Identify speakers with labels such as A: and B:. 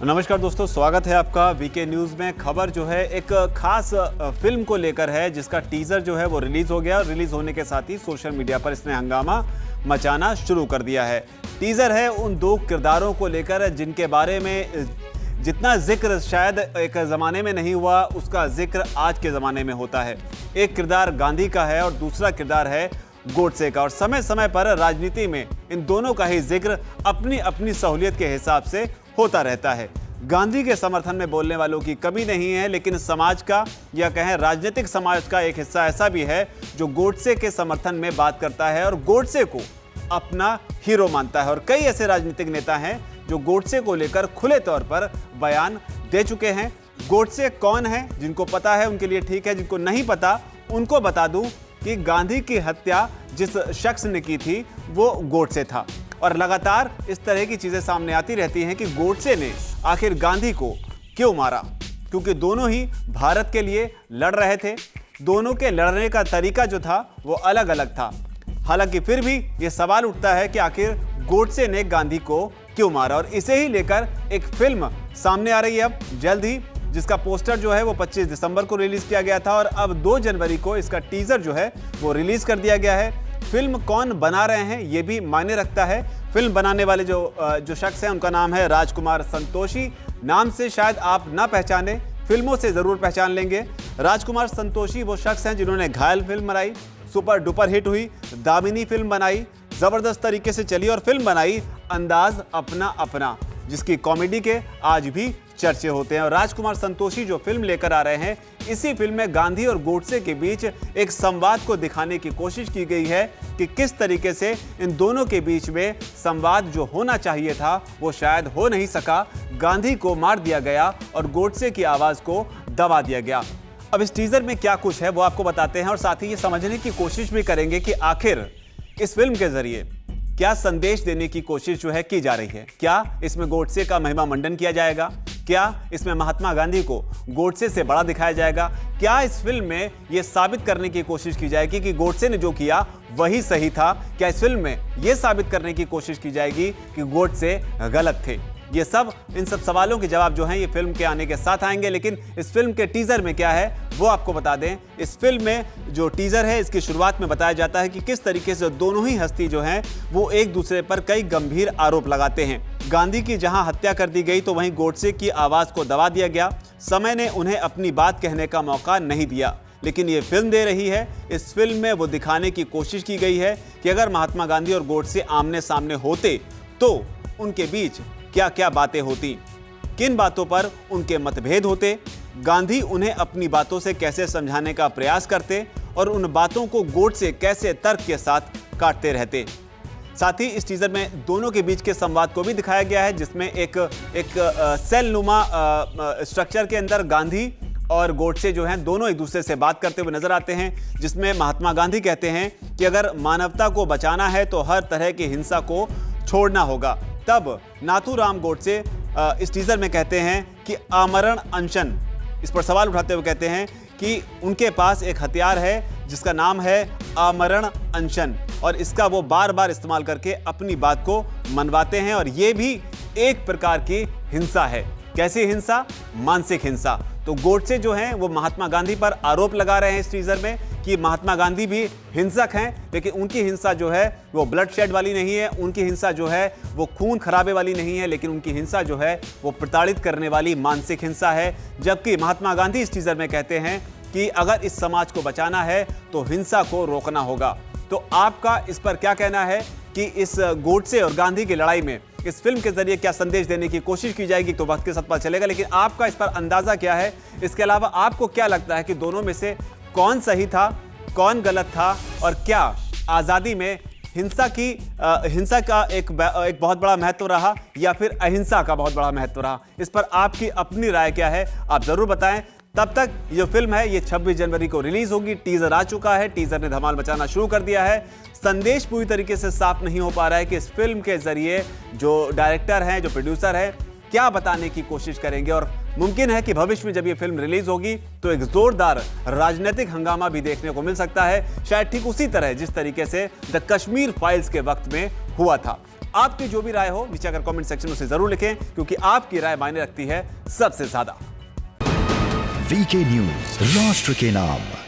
A: नमस्कार दोस्तों, स्वागत है आपका वीके न्यूज़ में। खबर जो है एक खास फिल्म को लेकर है जिसका टीजर जो है वो रिलीज हो गया। रिलीज होने के साथ ही सोशल मीडिया पर इसने हंगामा मचाना शुरू कर दिया है। टीजर है उन दो किरदारों को लेकर जिनके बारे में जितना जिक्र शायद एक ज़माने में नहीं हुआ, उसका जिक्र आज के ज़माने में होता है। एक किरदार गांधी का है और दूसरा किरदार है गोडसे का, और समय समय पर राजनीति में इन दोनों का ही जिक्र अपनी अपनी सहूलियत के हिसाब से होता रहता है। गांधी के समर्थन में बोलने वालों की कमी नहीं है, लेकिन समाज का या कहें राजनीतिक समाज का एक हिस्सा ऐसा भी है जो गोडसे के समर्थन में बात करता है और गोडसे को अपना हीरो मानता है। और कई ऐसे राजनीतिक नेता हैं जो गोडसे को लेकर खुले तौर पर बयान दे चुके हैं। गोडसे कौन है, जिनको पता है उनके लिए ठीक है, जिनको नहीं पता उनको बता दूं कि गांधी की हत्या जिस शख्स ने की थी वो गोडसे था। और लगातार इस तरह की चीजें सामने आती रहती हैं कि गोडसे ने आखिर गांधी को क्यों मारा, क्योंकि दोनों ही भारत के लिए लड़ रहे थे। दोनों के लड़ने का तरीका जो था वो अलग अलग था। हालांकि फिर भी ये सवाल उठता है कि आखिर गोडसे ने गांधी को क्यों मारा, और इसे ही लेकर एक फिल्म सामने आ रही है अब जल्द ही, जिसका पोस्टर जो है वो 25 दिसंबर को रिलीज किया गया था और अब 2 जनवरी को इसका टीजर जो है वो रिलीज कर दिया गया है। फिल्म कौन बना रहे हैं ये भी मायने रखता है। फिल्म बनाने वाले जो शख्स हैं उनका नाम है राजकुमार संतोषी। नाम से शायद आप ना पहचाने, फिल्मों से जरूर पहचान लेंगे। राजकुमार संतोषी वो शख्स हैं जिन्होंने घायल फिल्म बनाई, सुपर डुपर हिट हुई। दामिनी फिल्म बनाई, जबरदस्त तरीके से चली। और फिल्म बनाई अंदाज अपना अपना, जिसकी कॉमेडी के आज भी चर्चे होते हैं। और राजकुमार संतोषी जो फिल्म लेकर आ रहे हैं, इसी फिल्म में गांधी और गोडसे के बीच एक संवाद को दिखाने की कोशिश की गई है कि किस तरीके से इन दोनों के बीच में संवाद जो होना चाहिए था वो शायद हो नहीं सका। गांधी को मार दिया गया और गोडसे की आवाज को दबा दिया गया। अब इस टीजर में क्या कुछ है वो आपको बताते हैं और साथ ही ये समझने की कोशिश भी करेंगे कि आखिर इस फिल्म के जरिए क्या संदेश देने की कोशिश जो है की जा रही है। क्या इसमें गोडसे का महिमा मंडन किया जाएगा? क्या इसमें महात्मा गांधी को गोडसे से बड़ा दिखाया जाएगा? क्या इस फिल्म में यह साबित करने की कोशिश की जाएगी कि गोडसे ने जो किया वही सही था? क्या इस फिल्म में यह साबित करने की कोशिश की जाएगी कि गोडसे गलत थे? ये सब इन सब सवालों के जवाब जो हैं ये फिल्म के आने के साथ आएंगे। लेकिन इस फिल्म के टीजर में क्या है वो आपको बता दें। इस फिल्म में जो टीजर है इसकी शुरुआत में बताया जाता है कि किस तरीके से दोनों ही हस्ती जो हैं वो एक दूसरे पर कई गंभीर आरोप लगाते हैं। गांधी की जहां हत्या कर दी गई तो वहीं गोडसे की आवाज को दबा दिया गया। समय ने उन्हें अपनी बात कहने का मौका नहीं दिया, लेकिन ये फिल्म दे रही है। इस फिल्म में वो दिखाने की कोशिश की गई है कि अगर महात्मा गांधी और गोडसे आमने सामने होते तो उनके बीच क्या क्या बातें होती, किन बातों पर उनके मतभेद होते, गांधी उन्हें अपनी बातों से कैसे समझाने का प्रयास करते और उन बातों को गोडसे कैसे तर्क के साथ काटते रहते। साथ ही इस टीजर में दोनों के बीच के संवाद को भी दिखाया गया है, जिसमें एक सेल नुमा स्ट्रक्चर के अंदर गांधी और गोडसे जो हैं दोनों एक दूसरे से बात करते हुए नजर आते हैं, जिसमें महात्मा गांधी कहते हैं कि अगर मानवता को बचाना है तो हर तरह की हिंसा को छोड़ना होगा। तब नाथूराम गोडसे इस टीजर में कहते हैं कि आमरण अनशन, इस पर सवाल उठाते हुए कहते हैं कि उनके पास एक हथियार है जिसका नाम है आमरण अनशन, और इसका वो बार बार इस्तेमाल करके अपनी बात को मनवाते हैं। और ये भी एक प्रकार की हिंसा है। कैसी हिंसा? मानसिक हिंसा। तो गोडसे जो हैं वो महात्मा गांधी पर आरोप लगा रहे हैं इस टीजर में कि महात्मा गांधी भी हिंसक हैं, लेकिन उनकी हिंसा जो है वो ब्लड शेड वाली नहीं है, उनकी हिंसा जो है वो खून खराबे वाली नहीं है, लेकिन उनकी हिंसा जो है वो प्रताड़ित करने वाली मानसिक हिंसा है। जबकि महात्मा गांधी इस टीजर में कहते हैं कि अगर इस समाज को बचाना है तो हिंसा को रोकना होगा। तो आपका इस पर क्या कहना है कि इस गोडसे और गांधी की लड़ाई में इस फिल्म के जरिए क्या संदेश देने की कोशिश की जाएगी तो वक्त के साथ पता चलेगा, लेकिन आपका इस पर अंदाजा क्या है? इसके अलावा आपको क्या लगता है कि दोनों में से कौन सही था, कौन गलत था, और क्या आज़ादी में हिंसा का एक बहुत बड़ा महत्व रहा या फिर अहिंसा का बहुत बड़ा महत्व रहा? इस पर आपकी अपनी राय क्या है आप जरूर बताएं। तब तक ये फिल्म है ये 26 जनवरी को रिलीज होगी। टीजर आ चुका है, टीजर ने धमाल मचाना शुरू कर दिया है। संदेश पूरी तरीके से साफ नहीं हो पा रहा है कि इस फिल्म के जरिए जो डायरेक्टर हैं, जो प्रोड्यूसर हैं, क्या बताने की कोशिश करेंगे। और मुमकिन है कि भविष्य में जब ये फिल्म रिलीज होगी तो एक जोरदार राजनीतिक हंगामा भी देखने को मिल सकता है, शायद ठीक उसी तरह जिस तरीके से द कश्मीर फाइल्स के वक्त में हुआ था। आपकी जो भी राय हो नीचे अगर कमेंट सेक्शन में उसे जरूर लिखें, क्योंकि आपकी राय मायने रखती है सबसे ज्यादा।
B: वीके न्यूज, राष्ट्र के नाम।